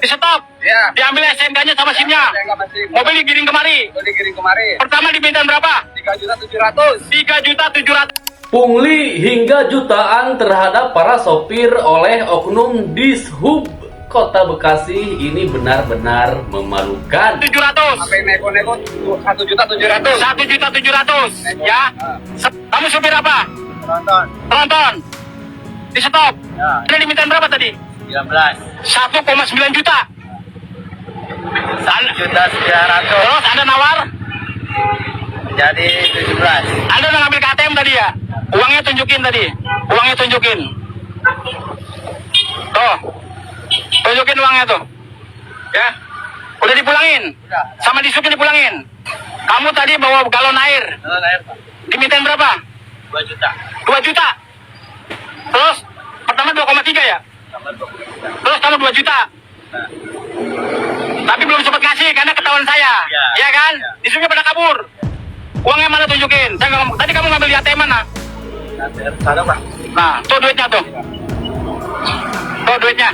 Di stop. Ya. Diambil SNK-nya sama SIM-nya. Mobil digiring kemari. Pertama diminta berapa? 3.700.000. 3.700.000. Pungli hingga jutaan terhadap para sopir oleh oknum Dishub Kota Bekasi ini benar-benar memalukan. 700. Sampai nego-nego 1.700.000. 1.700.000 ya. Kamu supir apa? Tronton. Di stop. Ya. Ini diminta berapa tadi? 19. 1,9 juta. 1.900.000. Terus Anda nawar? Jadi 17. Anda udah ngambil KTM tadi ya? Uangnya tunjukin tadi. Uangnya tunjukin. Tuh. Tunjukin uangnya tuh. Ya. Udah dipulangin. Udah. Sama disupnya dipulangin. Kamu tadi bawa galon air. Galon air, Pak. Dimintain berapa? 2 juta. 2 juta. Terus pertama 2,3 ya? Tambah 20 juta. Terus kamu 2 juta. Nah. Tapi belum sempat ngasih karena ketahuan saya. Ya. Ya kan? Ya. Disupnya pada kabur. Uangnya mana tunjukin? Saya nggak, tadi kamu ngambil di ATM mana? ATM sana, Pak. Nah, tuh duitnya tuh. Tuh duitnya.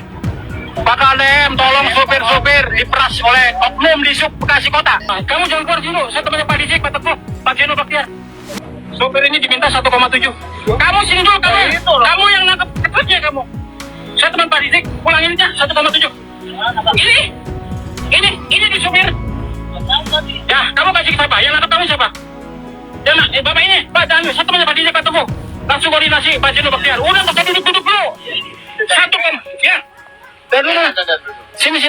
Pak Kadem, tolong supir-supir diperas oleh oknum di Sub Bekasi Kota. Nah, kamu jangan keluar dulu. Saya temannya Pak Didik, Pak Teguh, Pak Jeno, Pak Tiar. Supir ini diminta 1,7. Kamu sini dulu, kamu. Itu loh. Kamu yang nangkep kerja kamu. Saya teman Pak Didik, pulangin aja 1,7. Ini di supir. Ya, kamu kasih ke siapa? Yang nangkep kamu siapa? Ya, Bapak ini, Pak jangan, saya temannya Pak Didik, Pak Teguh. Langsung koordinasi, Pak Jeno, Pak Tiar. Udah, tak duduk dulu. 1, ya. Dari dulu. Sini.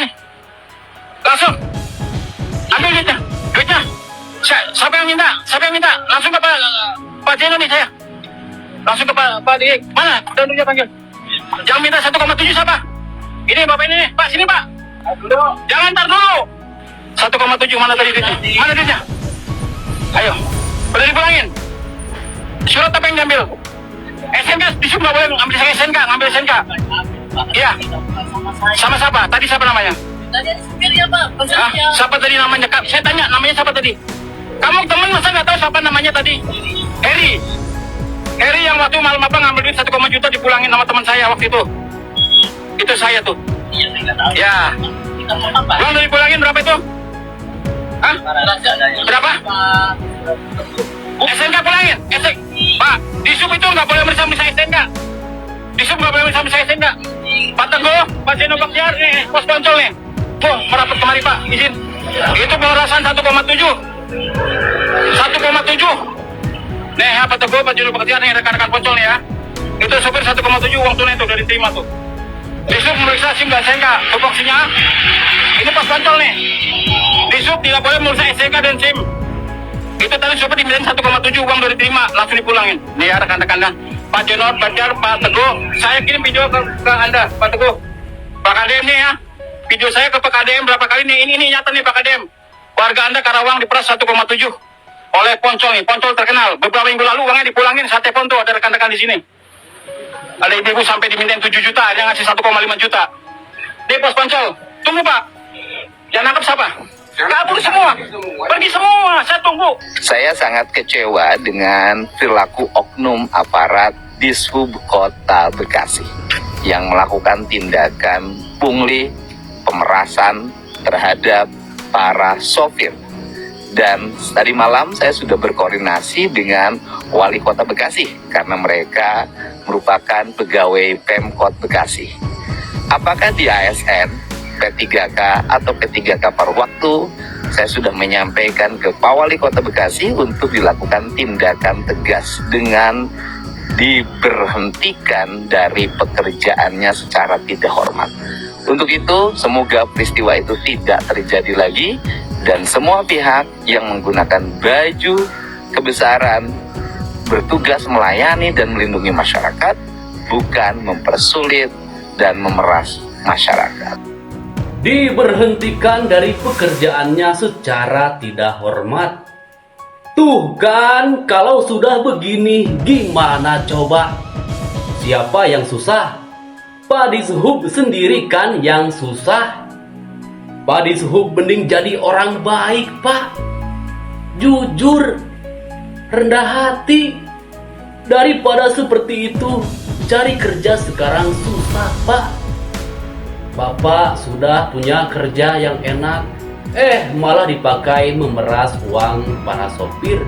Langsung. Ambil duitnya. Siapa yang minta? Langsung ke Pak Jeno nih saya. Langsung ke Pak Dik. Mana? Duduknya panggil. Yang minta 1,7 siapa? Ini Bapak ini nih. Pak, sini Pak. Jangan ntar dulu. 1,7 mana tadi duitnya? Mana duitnya? Ayo. Udah dipulangin. Surat apa yang diambil? SNK, disuruh nggak boleh ngambil SNK, Iya. Sama siapa? Tadi siapa namanya? Tadi ada supir ya, Pak. Hah? Siapa tadi namanya? Saya tanya namanya siapa tadi? Kamu temen masa nggak tahu siapa namanya tadi? Heri yang waktu malam apa ngambil duit 1, juta dipulangin sama teman saya waktu itu. Itu saya tuh. Iya, saya nggak tahu. Ya. Kita mau apa? Uang udah dipulangin berapa itu? Hah? Berapa? SNK pulangin. Pak, di sub itu nggak boleh merisa-merisa SNK. Di sub nggak boleh merisa-merisa SNK. Pak Teguh, Pak Jeno, Pak Tiar, nih, pos kontrol nih. Tuh, merapat kemari Pak, izin. Itu pengerasan 1,7. 1,7. Nih ya, Pak Teguh, Pak Jeno, Pak Tiar, nih rekan-rekan ponsel nih ya. Itu supir 1,7 uang tunai tuh dari terima tuh. Di sub memeriksa SIM dan SNK, tupoksinya. Ini pos kontrol nih. Di sub tidak boleh memeriksa SNK dan SIM. Itu tadi supir dimintain 1,7 uang dari terima, langsung dipulangin. Nih ya rekan-rekan dan Pak Jeno, Pak Tiar, Pak Teguh, saya kirim video ke Anda, Pak Teguh. Pak Kadem nih ya. Video saya ke Pak Kadem berapa kali nih, ini nyata nih Pak Kadem. Warga Anda Karawang diperas 1,7 oleh Poncol nih, Poncol terkenal. Beberapa minggu lalu uangnya dipulangin, saya telepon tuh ada rekan-rekan di sini. Ada ibu sampai dimintain 7 juta, ada yang ngasih 1,5 juta. Di pos Poncol, tunggu Pak. Yang nangkep siapa? Kabur semua, pergi semua, saya tunggu. Saya sangat kecewa dengan perilaku oknum aparat Dishub Kota Bekasi yang melakukan tindakan pungli, pemerasan terhadap para sopir. Dan tadi malam saya sudah berkoordinasi dengan Wali Kota Bekasi karena mereka merupakan pegawai Pemkot Bekasi. Apakah di ASN, P3K atau P3K paruh waktu, saya sudah menyampaikan ke Pak Wali Kota Bekasi untuk dilakukan tindakan tegas dengan diberhentikan dari pekerjaannya secara tidak hormat. Untuk itu, semoga peristiwa itu tidak terjadi lagi dan semua pihak yang menggunakan baju kebesaran bertugas melayani dan melindungi masyarakat, bukan mempersulit dan memeras masyarakat. Diberhentikan dari pekerjaannya secara tidak hormat. Tuh kan, kalau sudah begini gimana coba? Siapa yang susah? Pak Dishub sendiri kan yang susah. Pak Dishub mending jadi orang baik, Pak. Jujur, rendah hati. Daripada seperti itu, cari kerja sekarang susah, Pak. Bapak sudah punya kerja yang enak, malah dipakai memeras uang para sopir.